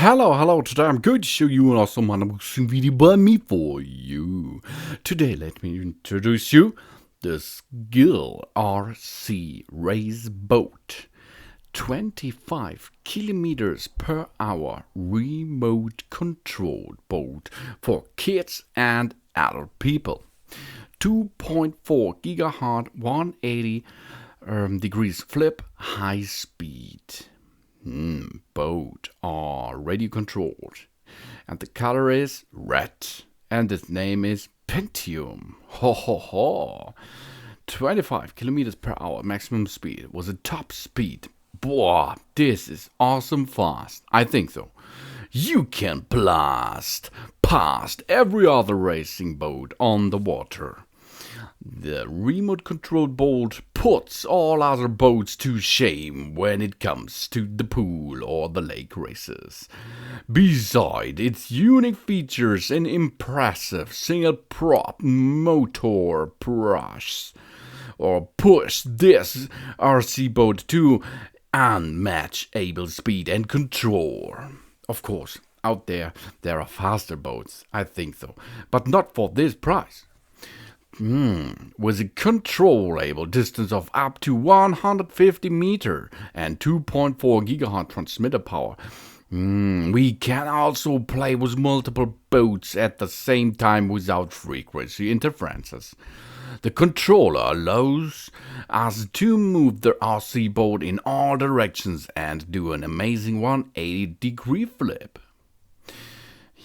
Hello, today I'm going to show you an awesome unboxing video by me for you. Today let me introduce you the SGILE RC race boat. 25 kilometers per hour remote controlled boat for kids and adult people. 2.4 GHz 180 degrees flip high speed. Boat are radio controlled, and the color is red, and its name is Pentium. 25 kilometers per hour maximum speed was a top speed. Boah, this is awesome fast. I think so. You can blast past every other racing boat on the water. The remote controlled boat puts all other boats to shame when it comes to the pool or the lake races. Besides its unique features and impressive single prop motor push this RC boat to unmatchable speed and control. Of course, out there are faster boats, I think so, but not for this price. With a controllable distance of up to 150 meters and 2.4 GHz transmitter power, we can also play with multiple boats at the same time without frequency interferences. The controller allows us to move the RC boat in all directions and do an amazing 180-degree flip.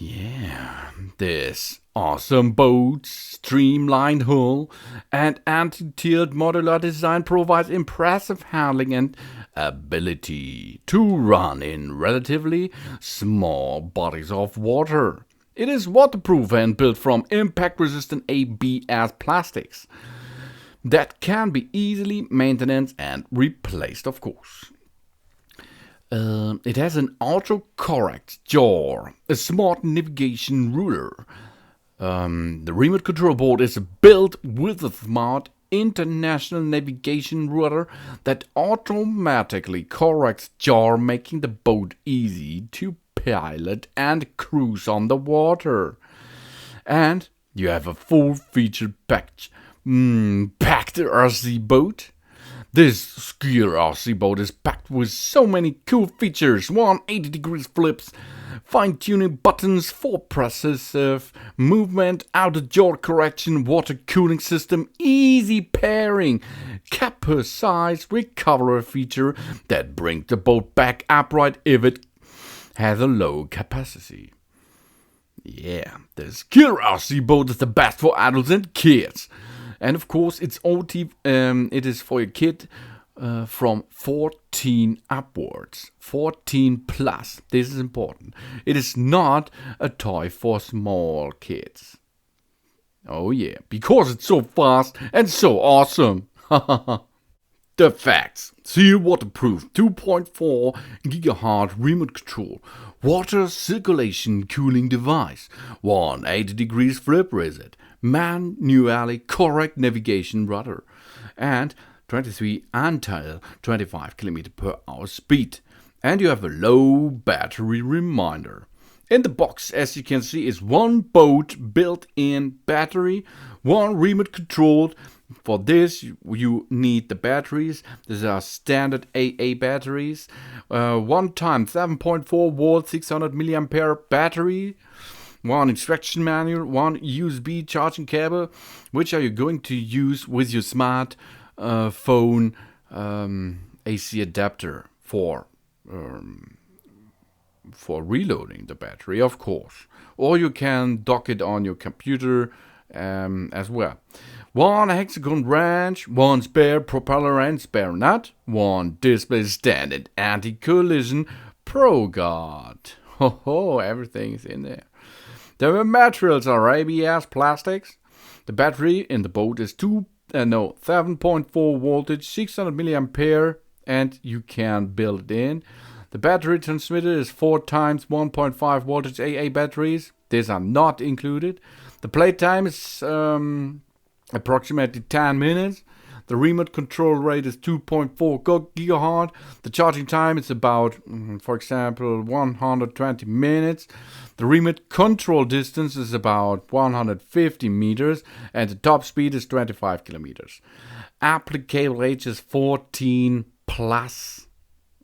Yeah, this awesome boat's streamlined hull and anti-tilt modular design provides impressive handling and ability to run in relatively small bodies of water. It is waterproof and built from impact-resistant ABS plastics that can be easily maintained and replaced, of course. It has an autocorrect jaw, a smart navigation ruler. The remote control board is built with a smart international navigation ruler that automatically corrects yaw, making the boat easy to pilot and cruise on the water. And you have a full-featured packed RC boat. This SGILE RC boat is packed with so many cool features: 180 degrees flips, fine-tuning buttons for precise movement, out-of-yaw correction, water cooling system, easy pairing, capsize recovery feature that brings the boat back upright if it has a low capacity. Yeah, the SGILE RC boat is the best for adults and kids. And of course, it is for your kid from 14 upwards, 14 plus. This is important. It is not a toy for small kids. Oh yeah, because it's so fast and so awesome. The facts: seal waterproof, 2.4 GHz remote control, water circulation cooling device, 180 degrees flip reset, manually correct navigation rudder, and 23 Untitled 25 km per hour speed. And you have a low battery reminder. In the box, as you can see, is one boat built-in battery, one remote controlled. For this, you need the batteries. These are standard AA batteries. 1 times 7.4 volt 600 milliampere battery. One instruction manual, one USB charging cable, which are you going to use with your smart phone AC adapter for reloading the battery, of course. Or you can dock it on your computer as well. One hexagon wrench, one spare propeller and spare nut, one display stand and anti-collision pro guard. Everything is in there. The materials are ABS plastics. The battery in the boat is 7.4 voltage, 600 milliampere, and you can build it in. The battery transmitter is 4 times 1.5 voltage AA batteries. These are not included. The playtime is approximately 10 minutes. The remote control rate is 2.4 GHz. The charging time is about, for example, 120 minutes. The remote control distance is about 150 meters, and the top speed is 25 kilometers. Applicable age is 14 plus.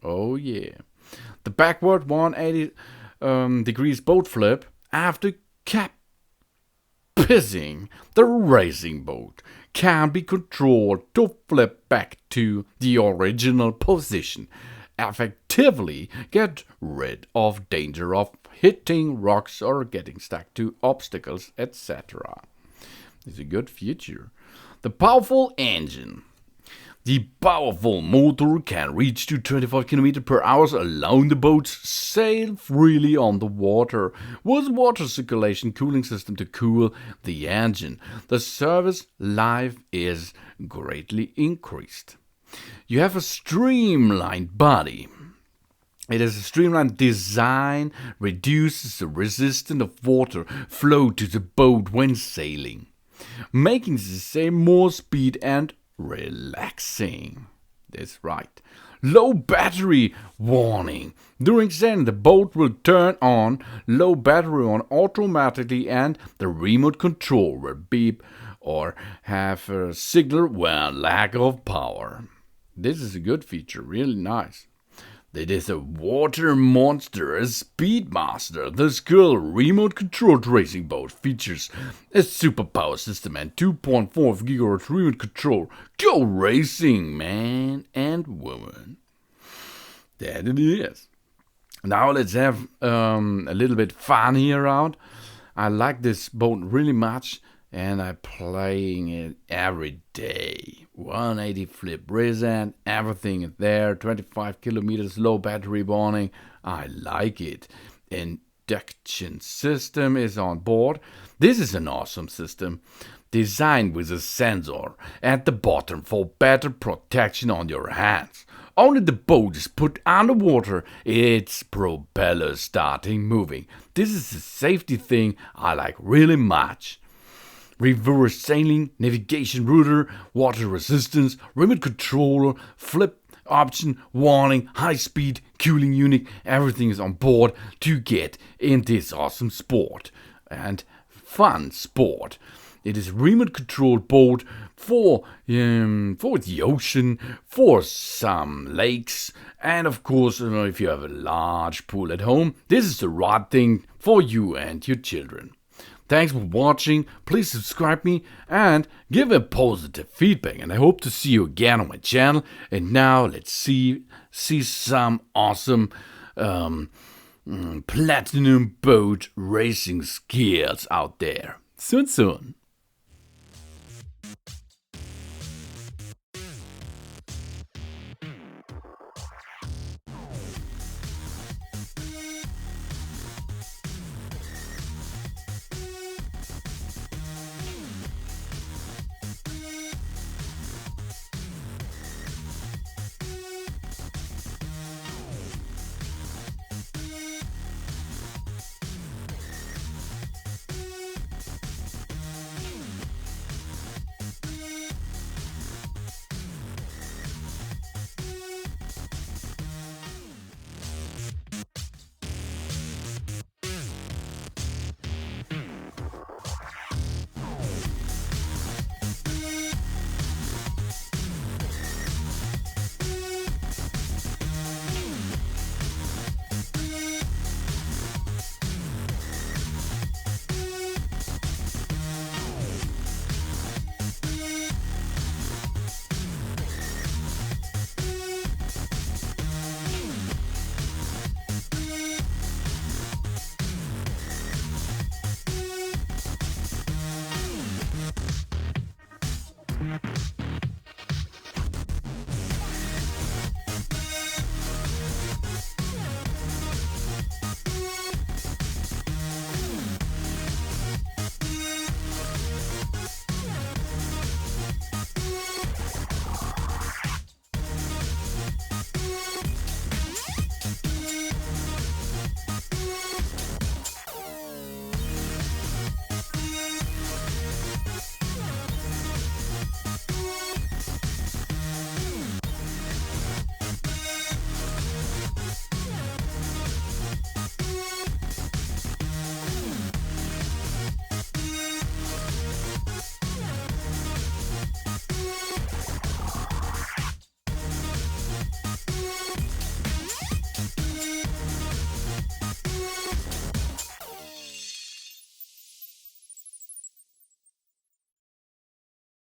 Oh yeah. The backward 180 degrees boat flip after pissing the racing boat can be controlled to flip back to the original position, effectively get rid of danger of hitting rocks or getting stuck to obstacles, etc. It's a good feature. The powerful engine. The powerful motor can reach to 25 km per hour, allowing the boat sail freely on the water, with water circulation cooling system to cool the engine. The service life is greatly increased. You have a streamlined body. It is a streamlined design, reduces the resistance of water flow to the boat when sailing, making the sail more speed and relaxing. That's right. Low battery warning. During sailing, the boat will turn on low battery on automatically, and the remote control will beep or have a signal when lack of power. This is a good feature, really nice. It is a water monster, a speedmaster. The SGILE remote controlled racing boat features a super power system and 2.4 GHz remote control. Go racing, man and woman. That it is. Now let's have a little bit fun here out. I like this boat really much, and I'm playing it every day. 180 flip resin, everything is there, 25 kilometers, low battery warning. I like it. Induction system is on board. This is an awesome system, designed with a sensor at the bottom for better protection on your hands. Only the boat is put underwater, its propeller starting moving. This is a safety thing I like really much. Reverse sailing, navigation router, water resistance, remote controller, flip option, warning, high speed, cooling unit, everything is on board to get in this awesome sport and fun sport. It is remote controlled boat for the ocean, for some lakes, and of course, if you have a large pool at home, this is the right thing for you and your children. Thanks for watching. Please subscribe me and give a positive feedback. And I hope to see you again on my channel. And now let's see some awesome platinum boat racing skills out there. Soon.